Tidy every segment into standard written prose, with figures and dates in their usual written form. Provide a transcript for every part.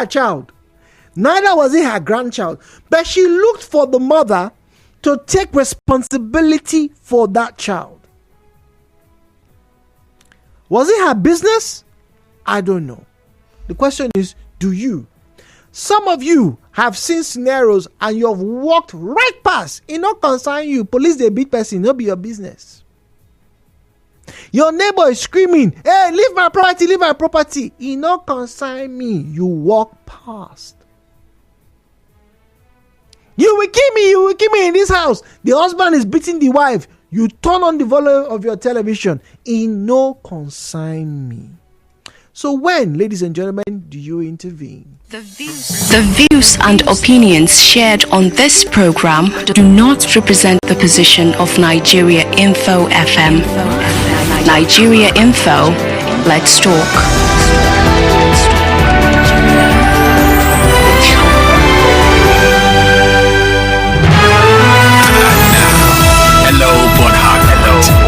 her child. Neither was it her grandchild. But she looked for the mother to take responsibility for that child. Was it her business? I don't know. The question is, do you? Some of you have seen scenarios and you have walked right past. It not concern you. Police, they beat person, not be your business. Your neighbor is screaming, hey, leave my property, leave my property. It not concern me. You walk past. You will kill me in this house. The husband is beating the wife. You turn on the volume of your television. It no concern me. So when, ladies and gentlemen, do you intervene? The views and opinions shared on this program do not represent the position of Nigeriainfo FM. Nigeriainfo, let's talk.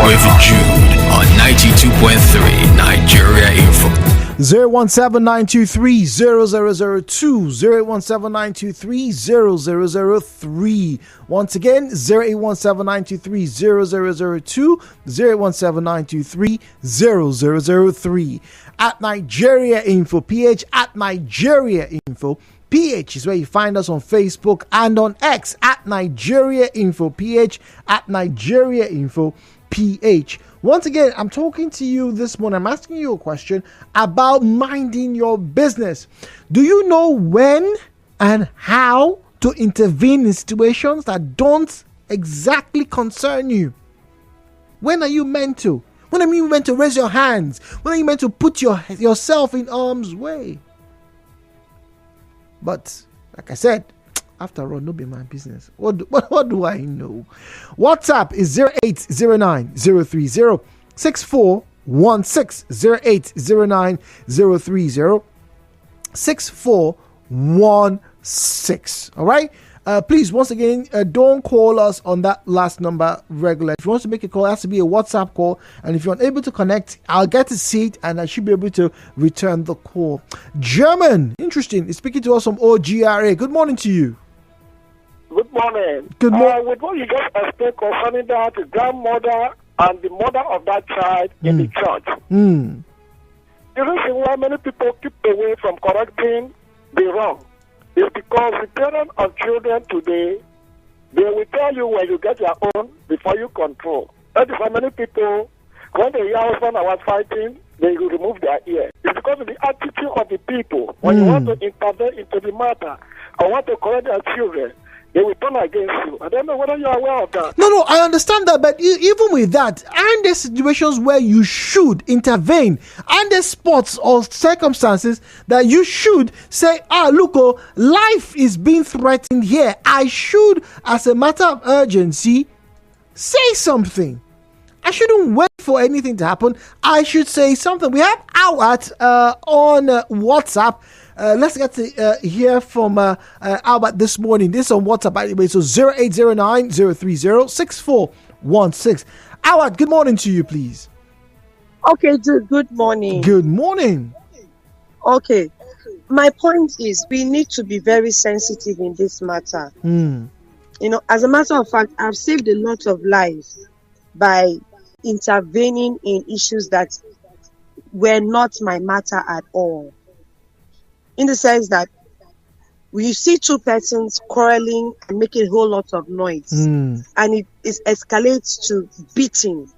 With Jude on 92.3 Nigeria Info. 017-923-0002, 017-923-0003. Once again, 017-923-0002, 017-923-0003. At Nigeria Info PH, at Nigeria Info PH is where you find us on Facebook and on X at Nigeria Info PH, at Nigeria Info PH. Once again, I'm talking to you this morning. I'm asking you a question about minding your business. Do you know when and how to intervene in situations that don't exactly concern you? When are you meant to? When are you meant to raise your hands? When are you meant to put yourself in harm's way? But like I said, after all, no be my business. What do I know? WhatsApp is 0809-030-6416, 0809-030-6416. All right. Please, once again, don't call us on that last number regular. If you want to make a call, it has to be a WhatsApp call. And if you're unable to connect, I'll get to see it and I should be able to return the call. German, interesting, is speaking to us from OGRA. Good morning to you. Good morning. Good morning. With what you just explained concerning that grandmother and the mother of that child in the church, the reason why many people keep away from correcting the wrong is because the parents of children today, they will tell you when you get your own before you control. That is why many people, when they hear husband and wife fighting, they will remove their ear. It's because of the attitude of the people. When you want to intervene into the matter or want to correct their children, they will turn against you. I don't know whether you are aware of that. No, I understand that, but even with that, aren't there situations where you should intervene? Aren't there spots or circumstances that you should say, look, life is being threatened here. I should, as a matter of urgency, say something. I shouldn't wait for anything to happen. I should say something. We have Albert on WhatsApp. Let's get to hear from Albert this morning. This is on WhatsApp, by the way. So 0809-030-6416. Albert, good morning to you, please. Okay, good morning. Good morning. Okay. My point is we need to be very sensitive in this matter. You know, as a matter of fact, I've saved a lot of lives by intervening in issues that were not my matter at all. In the sense that we see two persons quarreling and making a whole lot of noise, and it escalates to beating.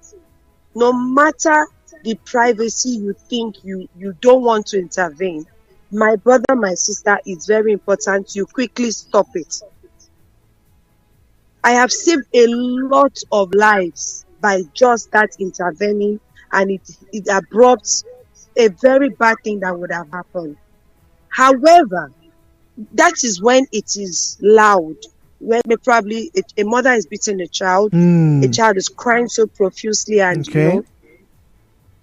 No matter the privacy you think you don't want to intervene, my brother, my sister, it's very important you quickly stop it. I have saved a lot of lives by just that intervening, and it abrupts a very bad thing that would have happened. However, that is when it is loud. When probably a mother is beating a child is crying so profusely, and you know,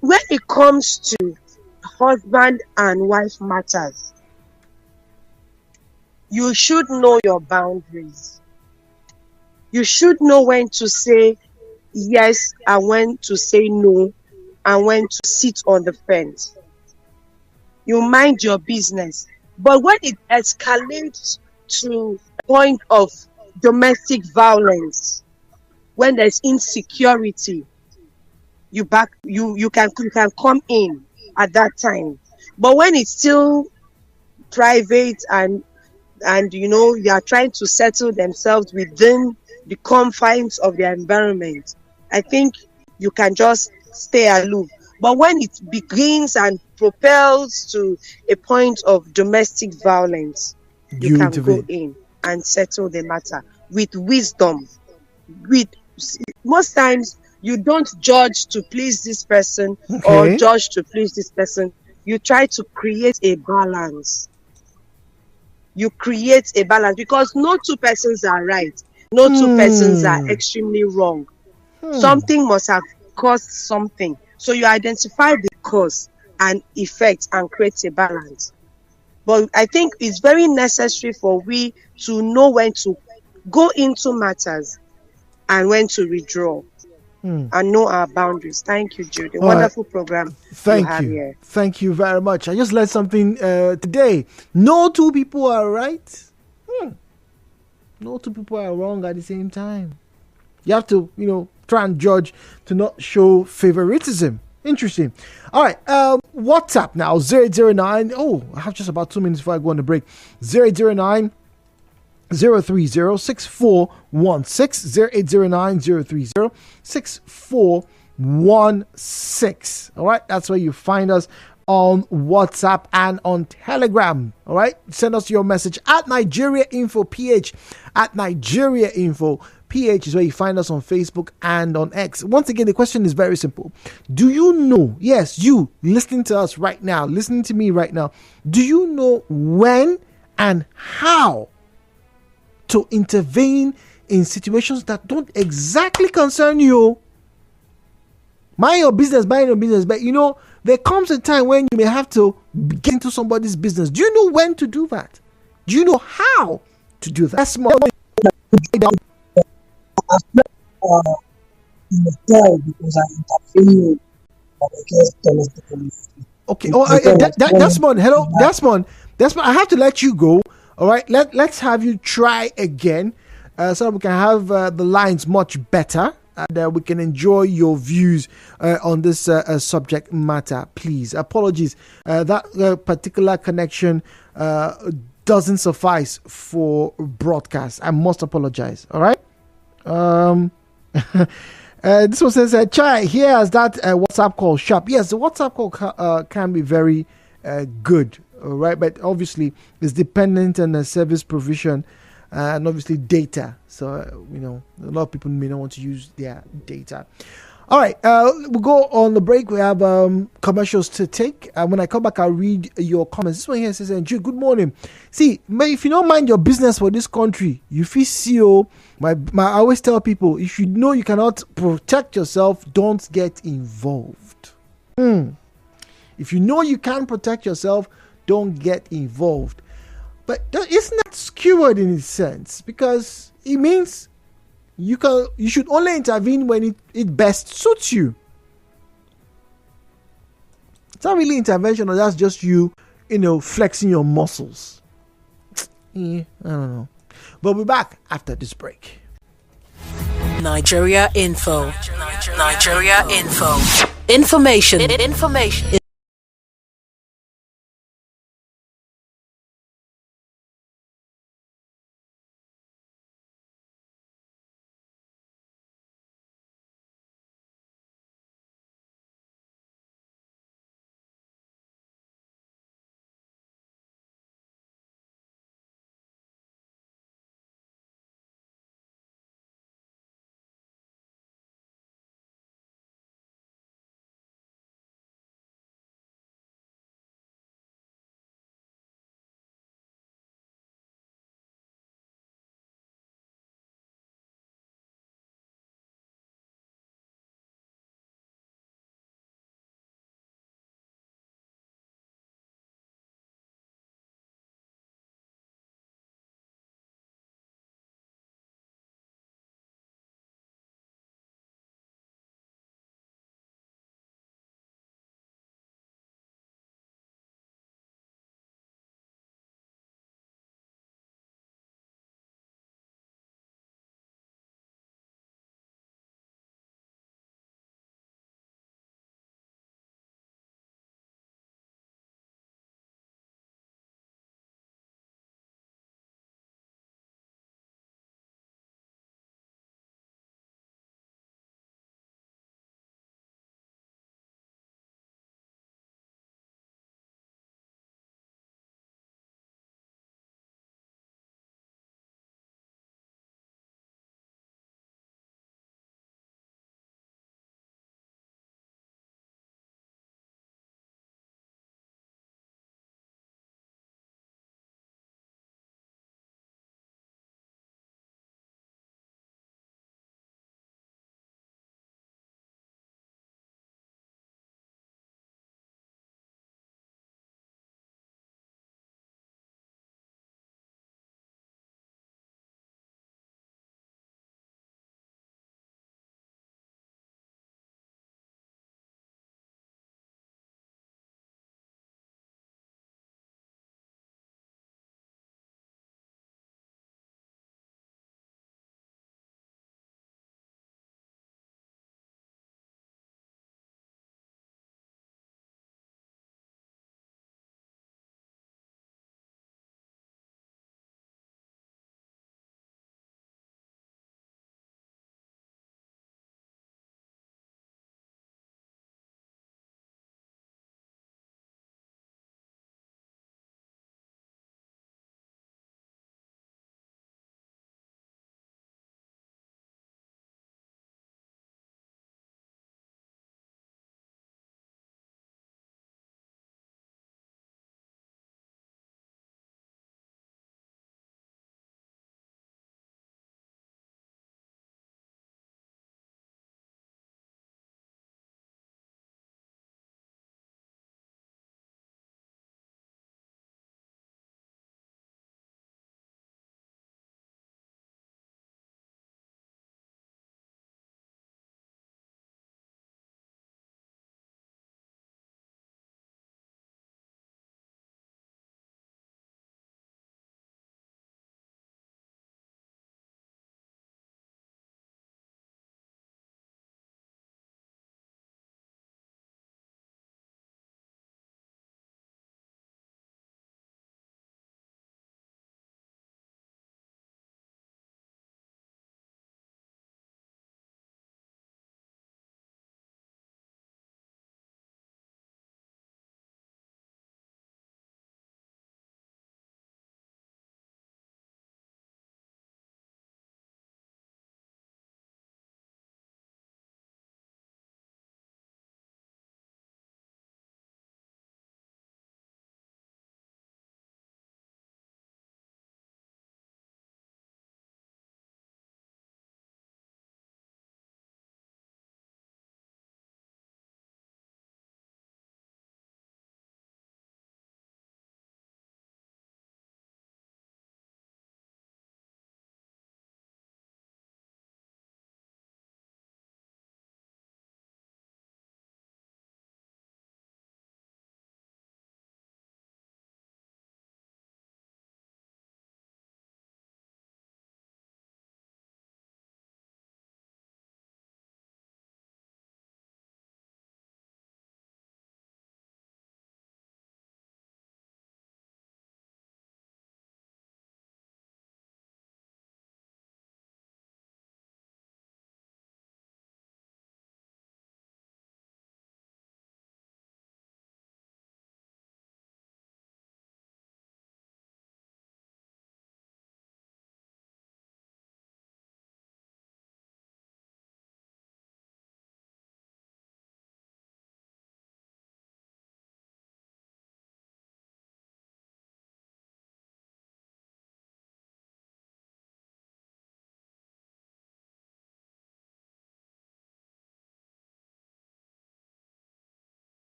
when it comes to husband and wife matters, you should know your boundaries. You should know when to say yes and when to say no, and when to sit on the fence. You mind your business. But when it escalates to a point of domestic violence, when there's insecurity, you can come in at that time. But when it's still private and they are trying to settle themselves within the confines of their environment, I think you can just stay aloof. But when it begins and propels to a point of domestic violence, you You can go intervene. in and settle the matter with wisdom. With Most times you don't judge to please this person or Okay. judge to please this person. You try to create a balance. You create a balance because no two persons are right. No two persons are Hmm. extremely wrong. Something must have caused something. So you identify the cause and effect and create a balance. But I think it's very necessary for we to know when to go into matters and when to withdraw and know our boundaries. Thank you, Jude. A All right. wonderful program you Thank have you. here. Thank you very much. I just learned something today. No two people are right. No two people are wrong at the same time. You have to, try and judge to not show favoritism. Interesting. All right. WhatsApp now 009. Oh, I have just about 2 minutes before I go on the break. 009 030 6416 0809 030 6416. All right. That's where you find us on WhatsApp and on Telegram. All right. Send us your message at Nigeriainfo PH. At Nigeriainfo PH is where you find us on Facebook and on X. Once again, the question is very simple. Do you know, yes, you listening to us right now, listening to me right now, do you know when and how to intervene in situations that don't exactly concern you? Mind your business, but there comes a time when you may have to get into somebody's business. Do you know when to do that? Do you know how to do that? That's small. Because I intervene against domestic violence. Okay. Oh, Desmond. Hello, Desmond. Desmond, I have to let you go. All right. Let's have you try again, so that we can have the lines much better, and we can enjoy your views on this subject matter. Please, apologies. That particular connection doesn't suffice for broadcast. I must apologize. All right. This one says, Chai, here's that WhatsApp call sharp. Yes, the WhatsApp call can be very good, all right, but obviously it's dependent on the service provision and obviously data. So, a lot of people may not want to use their data. All right, we'll go on the break. We have commercials to take. When I come back, I'll read your comments. This one here says, Jude, good morning. See, if you don't mind your business for this country, you feel CEO. I always tell people, if you know you cannot protect yourself, don't get involved. If you know you can't protect yourself, don't get involved. But isn't that skewed in a sense? Because it means you should only intervene when it best suits you. It's not really intervention, or that's just you, flexing your muscles. I don't know. But we'll be back after this break. Nigeria Info. Nigeria Info. Information.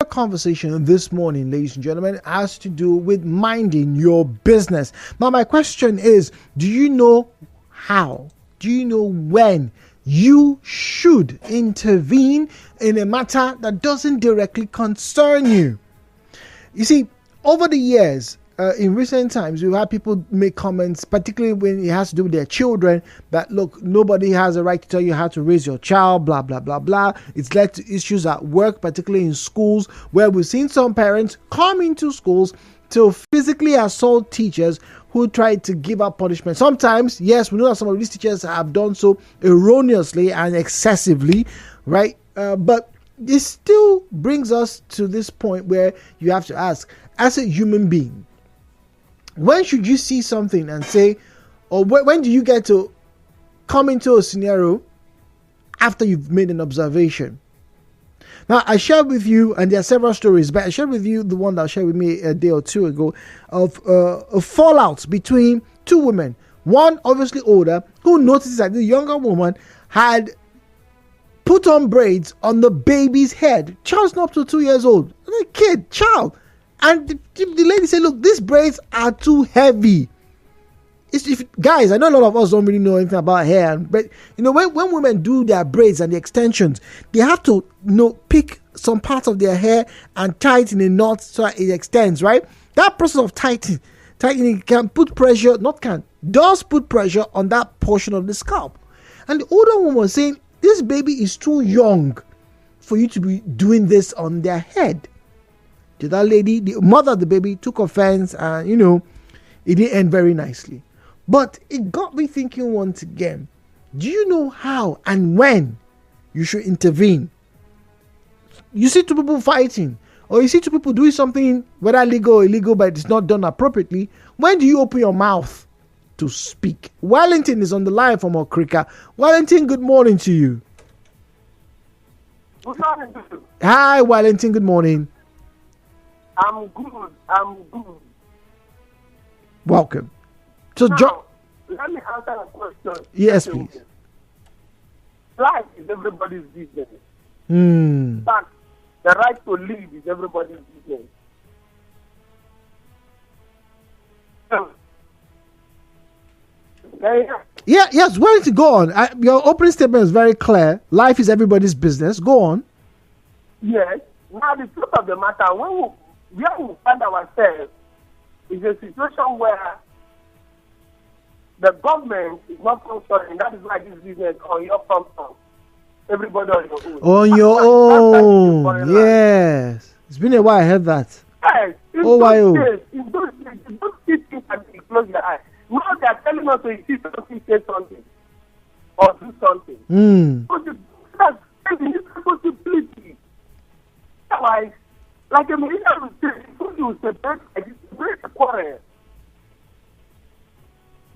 conversation this morning, ladies and gentlemen, has to do with minding your business. Now, my question is, do you know how? Do you know when you should intervene in a matter that doesn't directly concern you? You see, over the years, in recent times, we've had people make comments, particularly when it has to do with their children, that look, nobody has a right to tell you how to raise your child, blah, blah, blah, blah. It's led to issues at work, particularly in schools, where we've seen some parents come into schools to physically assault teachers who tried to give up punishment. Sometimes, yes, we know that some of these teachers have done so erroneously and excessively, right? But it still brings us to this point where you have to ask, as a human being, when should you see something and say, or when do you get to come into a scenario after you've made an observation? Now, I shared with you, and there are several stories, but I shared with you the one that shared with me a day or two ago of a fallout between two women. One, obviously older, who noticed that the younger woman had put on braids on the baby's head. Child's not up to 2 years old. A kid, child. And the lady said, look, these braids are too heavy. Guys, I know a lot of us don't really know anything about hair, but when women do their braids and the extensions, they have to pick some parts of their hair and tie it in a knot so that it extends, right? That process of tightening can put pressure, does put pressure on that portion of the scalp. And the older woman was saying, this baby is too young for you to be doing this on their head. To that lady, the mother of the baby took offense, and it didn't end very nicely. But it got me thinking once again, do you know how and when you should intervene? You see two people fighting, or you see two people doing something, whether legal or illegal, but it's not done appropriately. When do you open your mouth to speak? Wellington is on the line from Okrika. Wellington, good morning to you. Good morning. Hi, Wellington, good morning. I'm good. Welcome. So, let me answer a question. Yes, please. Life is everybody's business. In fact, the right to live is everybody's business. Yes, Wellington, go on. Your opening statement is very clear. Life is everybody's business. Go on. Yes. Now, the truth of the matter, where we find ourselves is a situation where the government is not functioning. That is why this business on your front. Everybody on your own. On your own. Yes. It's been a while I heard that. Yes. In those days, you don't see things and you close your eyes. Now they are telling us to see something, say something, or do something. So that's the responsibility. Otherwise, like a minister would say, if you separate the quarrel,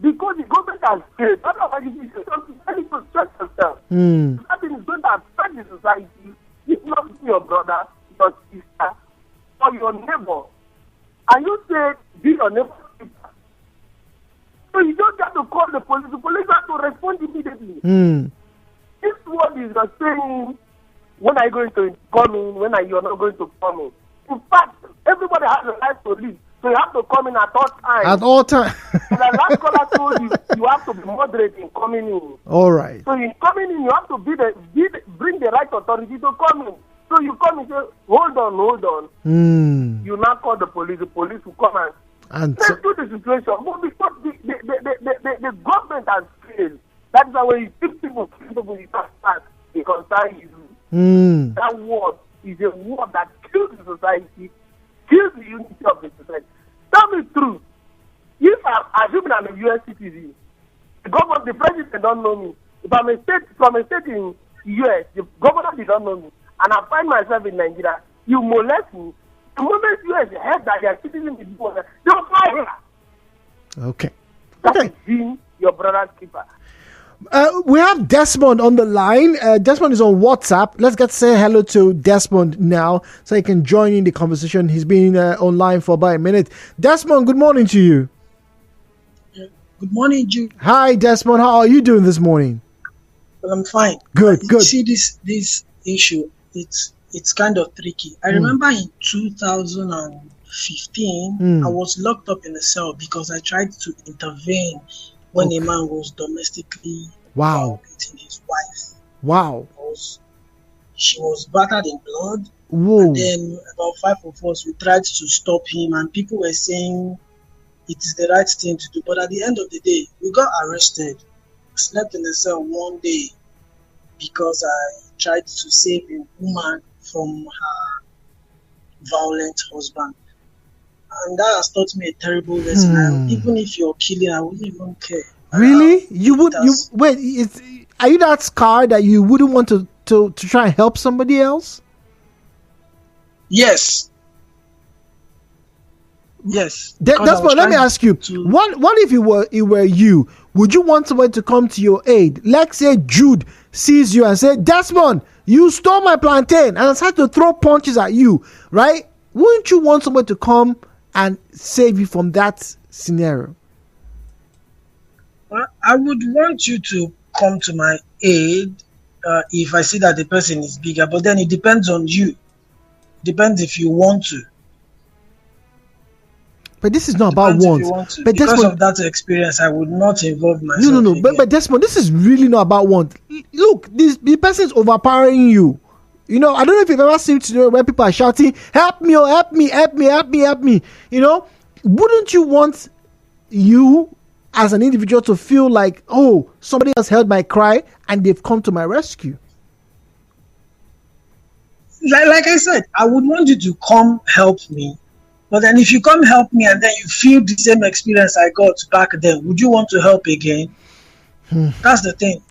because the government has failed, otherwise you say something, you need to stress yourself. Nothing is going to affect the society, if not your brother, your sister, or your neighbor. And you say, be your neighbor's keeper. So you don't have to call the police have to respond immediately. This word is not saying, when are you going to come in, when are you not going to come in. In fact, everybody has a right to live. So you have to come in at all times. At all times. The last caller told you have to be moderate in coming in. All right. So in coming in, you have to bring the right authority to come in. So you come and say, hold on. You now call the police will come and let's do the situation. But because the government has failed, that's why when you see people you can't start, they concern you. That word is a word that kills the society, kills the unity of the society. Tell me true. If I'm a US citizen, the president don't know me. If I'm from a state in US, the governor did not know me, and I find myself in Nigeria, you molest me. The moment US heard that they are citizens in the world, they'll fly here. Okay. That is being your brother's keeper. We have Desmond on the line. Desmond is on WhatsApp. Let's say hello to Desmond now so he can join in the conversation. He's been online for about a minute. Desmond, good morning to you. Good morning, Jude. Hi, Desmond. How are you doing this morning? Well, I'm fine. Good. See, this issue, it's it's kind of tricky. I remember in 2015, I was locked up in a cell because I tried to intervene when a man was domestically violating his wife. Wow. She was battered in blood. Whoa. And then about 5 of us, we tried to stop him, and people were saying it is the right thing to do. But at the end of the day, we got arrested. I slept in the cell one day because I tried to save a woman from her violent husband. And that has taught me a terrible lesson. Even if you're killing, I wouldn't even care. Really? Are you that scarred that you wouldn't want to try and help somebody else? Yes. Yes. Desmond, let me ask you. What if it were you? Would you want someone to come to your aid? Let's say Jude sees you and say, Desmond, you stole my plantain, and starts to throw punches at you, right? Wouldn't you want someone to come and save you from that scenario? Well, I would want you to come to my aid if I see that the person is bigger, but then it depends on you. Depends if you want to. But this is not about want. But because of that experience, I would not involve myself. No. But Desmond, this is really not about want. Look, the person is overpowering you. You know, I don't know if you've ever seen where people are shouting, "Help me! Oh, help me! Help me! Help me! Help me!" You know, wouldn't you want you as an individual to feel like, oh, somebody else heard my cry and they've come to my rescue? Like I said, I would want you to come help me. But then if you come help me and then you feel the same experience I got back then, would you want to help again? That's the thing.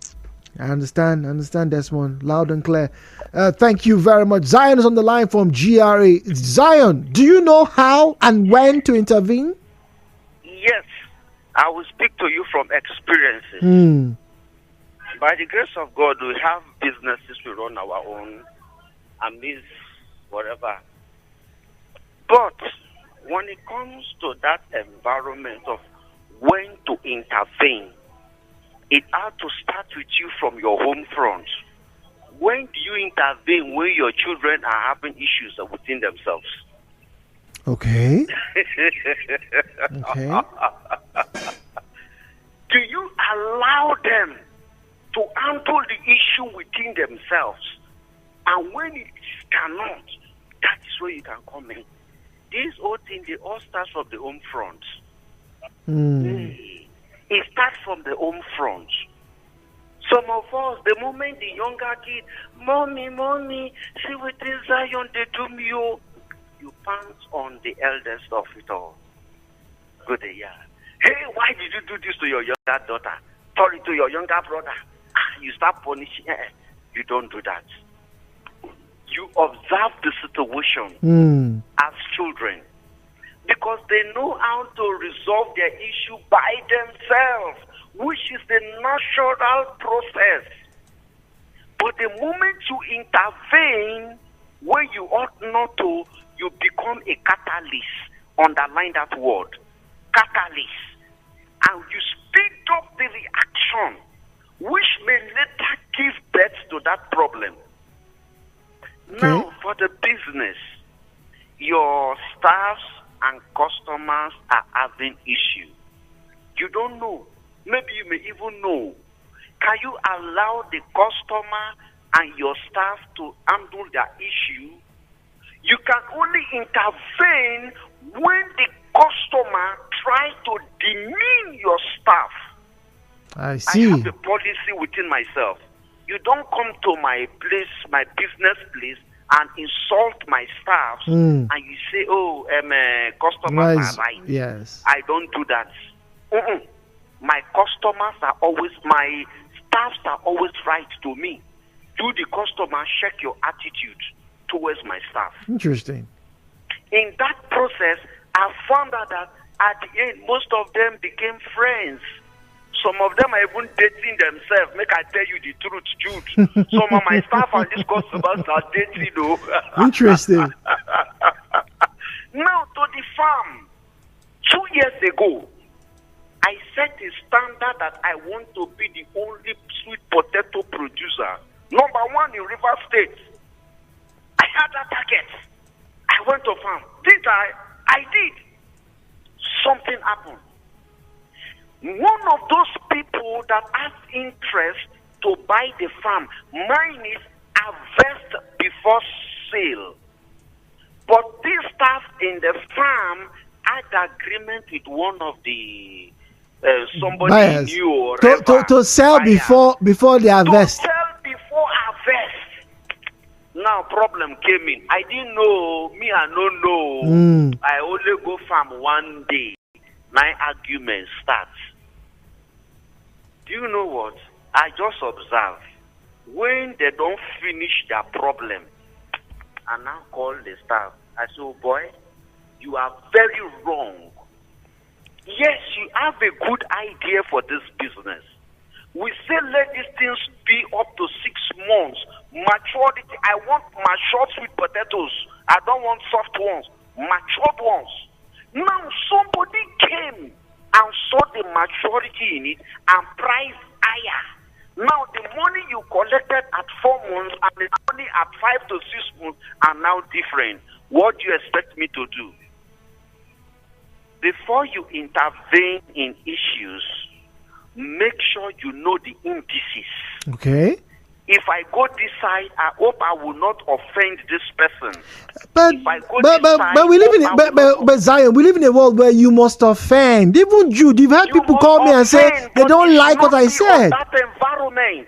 I understand, Desmond, loud and clear. Thank you very much. Zion is on the line from GRA. Zion, do you know how and when to intervene? Yes, I will speak to you from experiences. By the grace of God, we have businesses we run our own, and this, whatever. But when it comes to that environment of when to intervene, it has to start with you from your home front. When do you intervene when your children are having issues within themselves? Okay. Do you allow them to handle the issue within themselves? And when it cannot, that is where you can come in. This whole thing, they all start from the home front. It starts from the home front. Some of us, the moment the younger kid, mommy, see what this Zion they do me, you pants on the eldest of it all. Go there, yeah. Hey, why did you do this to your younger daughter? Sorry, to your younger brother. You start punishing. You don't do that. You observe the situation as children, because they know how to resolve their issue by themselves, which is the natural process. But the moment you intervene where you ought not to, you become a catalyst. Underline that word, catalyst. And you speed up the reaction, which may later give birth to that problem. Now, for the business, your staffs and customers are having issue. You don't know. Maybe you may even know. Can you allow the customer and your staff to handle their issue? You can only intervene when the customer tries to demean your staff. I see. I have a policy within myself. You don't come to my place, my business place, and insult my staff, and you say, "Oh, customers are right." Yes. I don't do that. My customers are always, my staffs are always right to me. Do the customer check your attitude towards my staff? Interesting. In that process, I found out that at the end, most of them became friends. Some of them are even dating themselves. Make I tell you the truth, Jude. Some of my staff and these customers are dating, though. Interesting. Now, to the farm. 2 years ago, I set a standard that I want to be the only sweet potato producer. #1 in River State. I had that target. I went to farm. Did I? I did. Something happened. One of those people that has interest to buy the farm, mine is harvest before sale. But this staff in the farm had agreement with one of the somebody buyers. new or To sell before they harvest. To sell before harvest. Now problem came in. I didn't know. Me, I don't know. I only go farm one day. My argument starts. Do you know what? I just observe. When they don't finish their problem, I now call the staff. I say, oh boy, you are very wrong. Yes, you have a good idea for this business. We say let these things be up to 6 months. Maturity. I want matured sweet potatoes. I don't want soft ones. Matured ones. Now somebody came and saw the maturity in it and priced higher. Now the money you collected at 4 months and the money at 5 to 6 months are now different. What do you expect me to do? Before you intervene in issues, make sure you know the indices. Okay. If I go this side, I hope I will not offend this person. But we live in but Zion, we live in a world where you must offend. Even Jude, you've had people call me and say they don't like what I said. That environment,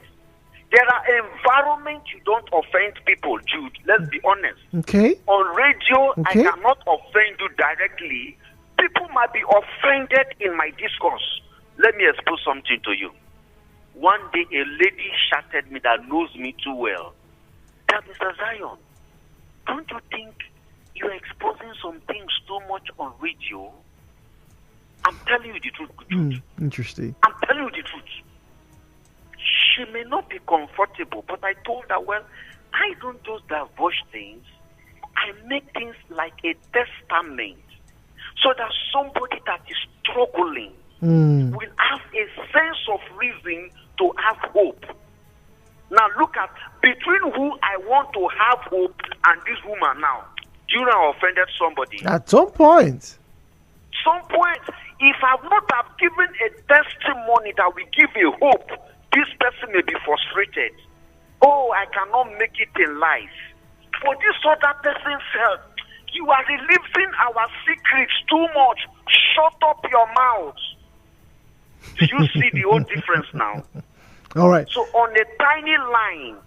there are environments you don't offend people, Jude. Let's be honest. Okay. On radio, I cannot offend you directly. People might be offended in my discourse. Let me expose something to you. One day, a lady shouted me that knows me too well. That Mr. Zion, don't you think you're exposing some things too much on radio? I'm telling you the truth. Interesting. I'm telling you the truth. She may not be comfortable, but I told her, well, I don't just divulge things. I make things like a testament so that somebody that is struggling will have a sense of reason to have hope. Now look at between who I want to have hope and this woman now. Do you know I offended somebody? At some point. If I've not have given a testimony that will give a hope, this person may be frustrated. Oh, I cannot make it in life. For this other person's help, you are releasing our secrets too much. Shut up your mouth. Do you see the whole difference now? All right. So on a tiny line,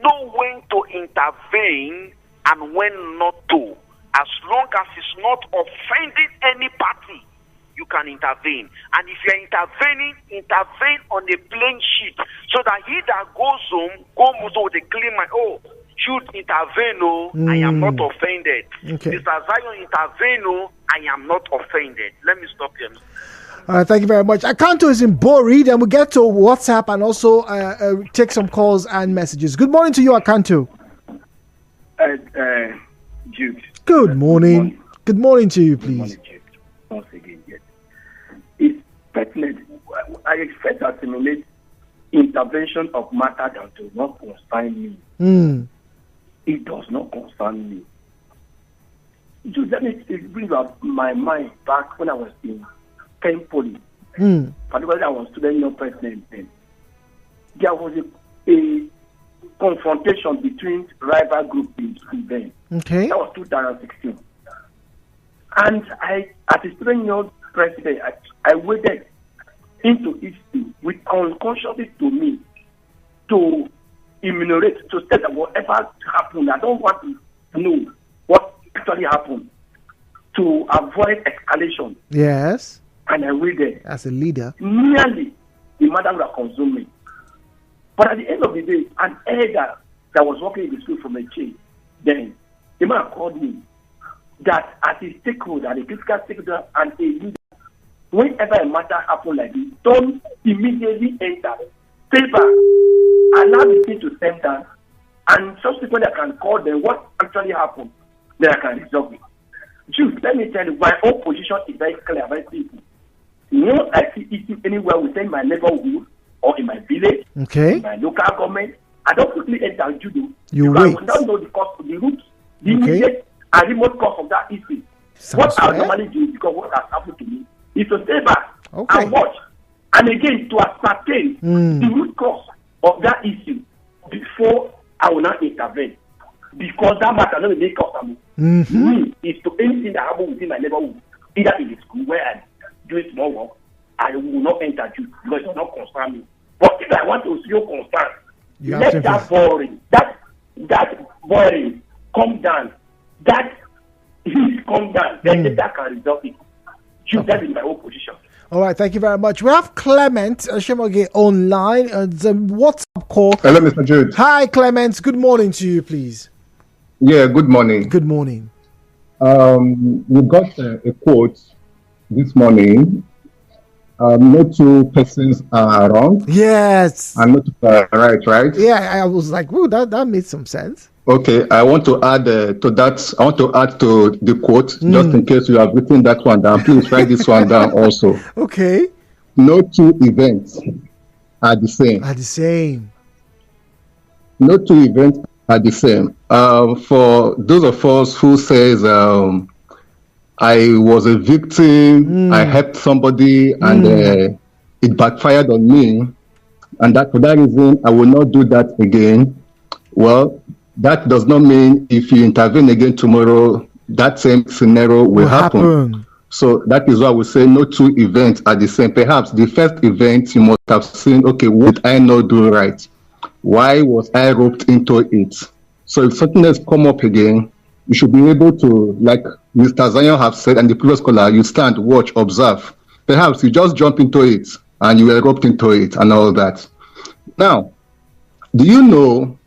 know when to intervene and when not to. As long as it's not offending any party, you can intervene. And if you're intervene on a plain sheet so that he that goes home, with a clean mind. Oh, should intervene, oh, I am not offended. Okay. Mr. Zion, intervene, oh, I am not offended. Let me stop here. All right, thank you very much. Akanto is in Bori, then we'll get to WhatsApp and also take some calls and messages. Good morning to you, Akanto. Jude. Good morning. Good morning to you, please. Good morning, Jude. Once again, yes. It's pertinent. I expect to assimilate intervention of matter that does not concern me. It does not concern me. Jude, let me bring up my mind back when I was in Poly. Particularly I was student union president then. There was a confrontation between rival groups in school then. Okay. That was 2016. And I, as a student union president, I waded into history with unconsciously to me to enumerate, to say that whatever happened, I don't want to know what actually happened to avoid escalation. Yes. And I waited. As a leader. Nearly the matter would have consumed me. But at the end of the day, an elder that was working in the school from a chain, then the man called me that as a stakeholder, a critical stakeholder and a leader, whenever a matter happens like this, don't immediately enter. Stay back. Allow the thing to stand down. And subsequently I can call them what actually happened. Then I can resolve it. Jude, let me tell you, my own position is very clear, very simple. No, I see issue anywhere within my neighborhood or in my village, okay, in my local government. I don't quickly enter judo. You because wait. I will not know the cause, the root, the immediate and remote cause of that issue. Sounds what I fair. normally do, because what has happened to me, is to stay back Okay. and watch. And again, to ascertain the root cause of that issue before I will not intervene. Because that matter doesn't make us me is to anything that happens within my neighborhood, either in the school where I do it small work, I will not enter you because it will not concern me. But if I want to show concern, let that boring, that boring come down, that heat come down, then that can resolve it. That is my own position. All right, thank you very much. We have Clement Shemoge online. It's a WhatsApp call. Hello, Mr. Jude. Hi, Clement. Good morning to you, please. Yeah, good morning. Good morning. We got a quote this morning. No two persons are wrong. Yes. And not two are right? Yeah, I was like, whoa, that made some sense. Okay, I want to add to that. I want to add to the quote, just in case you have written that one down. Please write this one down also. Okay. No two events are the same. No two events are the same. For those of us who says, I was a victim, I helped somebody, and it backfired on me, and that for that reason, I will not do that again. Well, that does not mean if you intervene again tomorrow, that same scenario will happen. So that is why we say no two events are the same. Perhaps the first event you must have seen, okay, what did I not do right? Why was I roped into it? So if something has come up again, you should be able to, like Mr. Zion have said and the previous caller, you stand, watch, observe. Perhaps you just jump into it and you erupt into it and all that. Now, do you know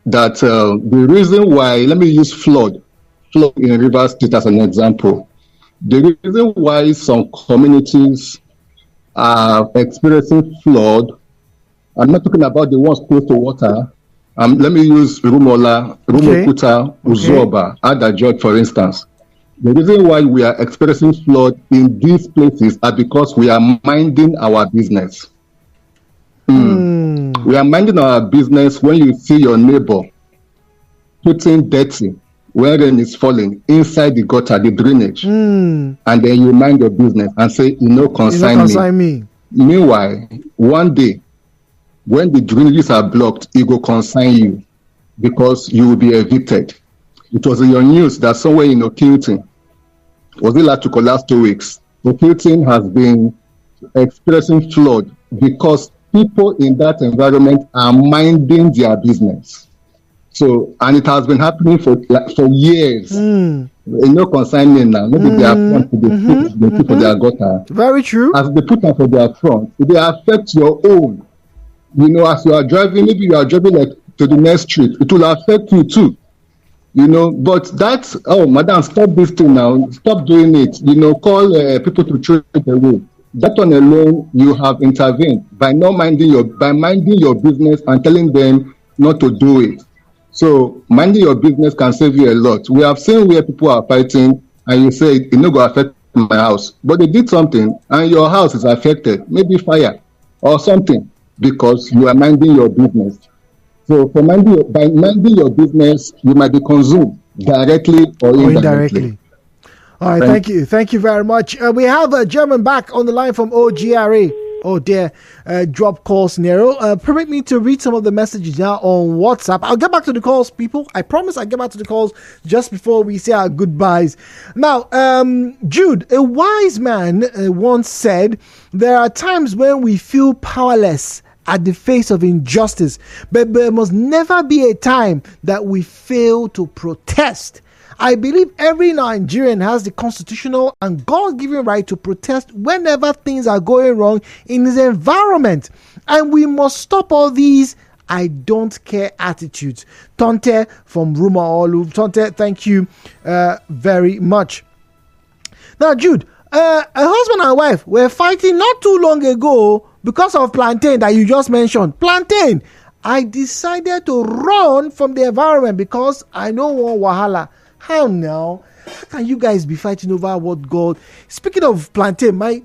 that the reason why, let me use flood in Rivers State as an example. The reason why some communities are experiencing flood, I'm not talking about the ones close to water. Let me use Rumola, Rumokuta, Uzoba, Adajot, for instance. The reason why we are experiencing flood in these places are because we are minding our business. We are minding our business when you see your neighbor putting dirty where rain is falling inside the gutter, the drainage, and then you mind your business and say, consign me. Meanwhile, one day, when the drainages are blocked, it will consign you because you will be evicted. It was in your news that somewhere in Okilton, was it last to last 2 weeks, Okilton has been experiencing flood because people in that environment are minding their business. So, and it has been happening for years. Consignment now. Maybe they are front they put for their gutter. Very true. As they put them for their front, they affect your own. As you are driving, maybe you are driving like to the next street, it will affect you too. But that's, madam, stop this thing now. Stop doing it. Call people to throw it away. That one alone, you have intervened by minding your business and telling them not to do it. So minding your business can save you a lot. We have seen where people are fighting and you say it's not going to affect my house, but they did something and your house is affected, maybe fire or something, because you are minding your business. So by minding your business, you might be consumed directly or indirectly. All right, thank you very much. We have a German back on the line from OGRA. Oh dear, drop call scenario. Permit me to read some of the messages now on WhatsApp. I'll get back to the calls, people. I promise I'll get back to the calls just before we say our goodbyes. Now, Jude, a wise man once said, there are times when we feel powerless at the face of injustice, but there must never be a time that we fail to protest. I believe every Nigerian has the constitutional and God-given right to protest whenever things are going wrong in his environment. And we must stop all these I don't care attitudes. Tonte from Ruma Olu. Tonte, thank you very much. Now, Jude, a husband and wife were fighting not too long ago because of plantain that you just mentioned. Plantain. I decided to run from the environment because I don't want wahala. How now? How can you guys be fighting over what God? Speaking of plantain, my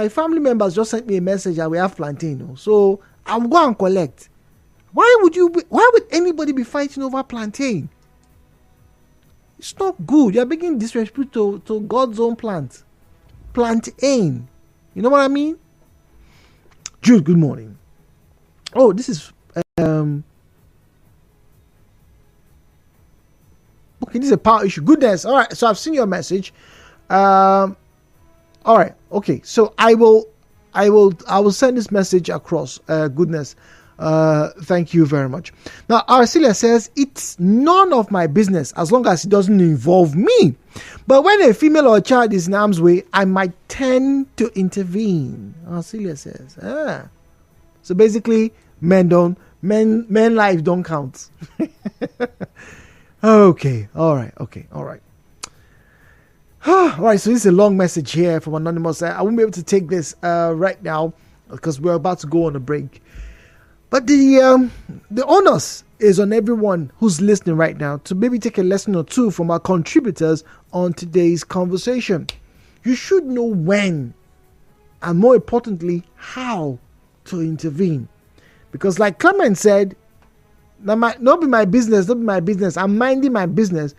family members just sent me a message that we have plantain. So I'll go and collect. Why would anybody be fighting over plantain? It's not good. You're making disrespect to God's own plant. Plantain. You know what I mean? Jude, good morning. Oh, this is okay, this is a power issue. Goodness. All right, so I've seen your message. All right, okay. So I will send this message across. Goodness. Thank you very much. Now, Arcelia says, it's none of my business as long as it doesn't involve me. But when a female or a child is in harm's way, I might tend to intervene. Arcelia says, so basically, men lives don't count. Okay, all right. All right, so this is a long message here from Anonymous. I won't be able to take this right now because we're about to go on a break. But the onus is on everyone who's listening right now to maybe take a lesson or two from our contributors on today's conversation. You should know when, and more importantly, how to intervene. Because like Clement said, not be my business. I'm minding my business.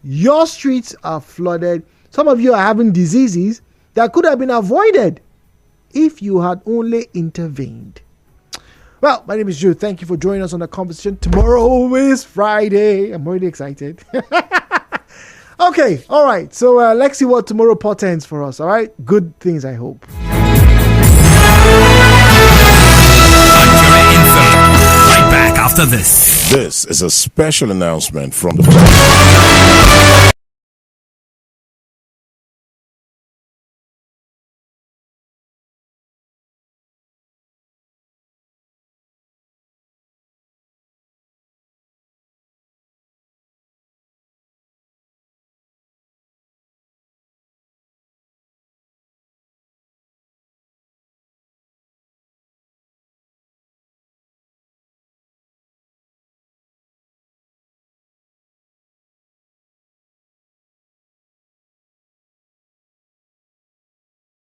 Your streets are flooded. Some of you are having diseases that could have been avoided if you had only intervened. Well, my name is Jude. Thank you for joining us on the conversation. Tomorrow is Friday. I'm already excited. Okay, all right. So let's see what tomorrow portends for us. All right, good things, I hope. Right back after this. This is a special announcement from the